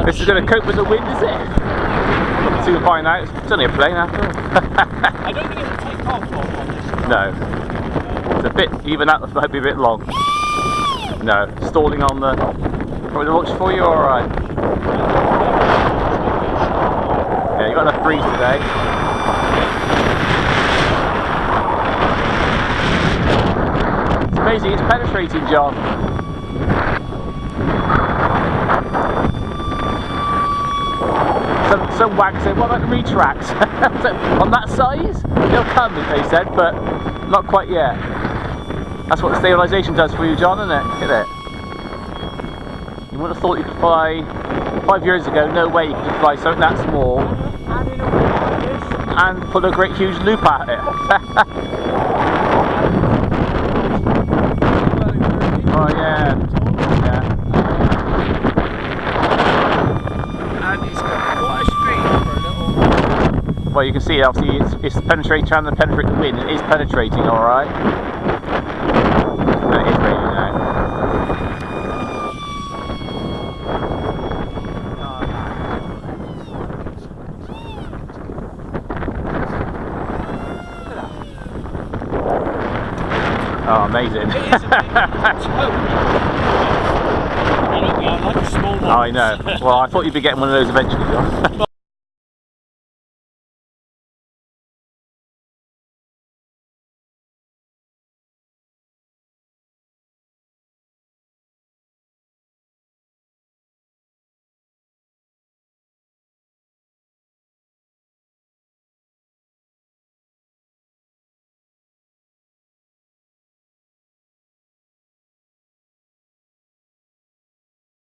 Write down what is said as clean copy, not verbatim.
This is going to cope with the wind, is it? So we'll find out. It's only a plane after all. I don't think it'll take off on this. No. It's a bit, even that might be a bit long. No. Stalling on the... Probably the launch for you, alright? Yeah, you got enough breeze today. It's amazing, it's penetrating, John. Some wags said, what about the retracts? On that size? They'll come, they said, but not quite yet. That's what stabilisation does for you, John, isn't it? Look at it. You wouldn't have thought you could fly 5 years ago, no way you could fly something that small and put a great huge loop at it. Oh yeah. Well, you can see obviously it's penetrating, trying to penetrate the wind. It is penetrating, all right. And it is raining now. Oh, amazing! It is amazing. I know. Well, I thought you'd be getting one of those eventually, John.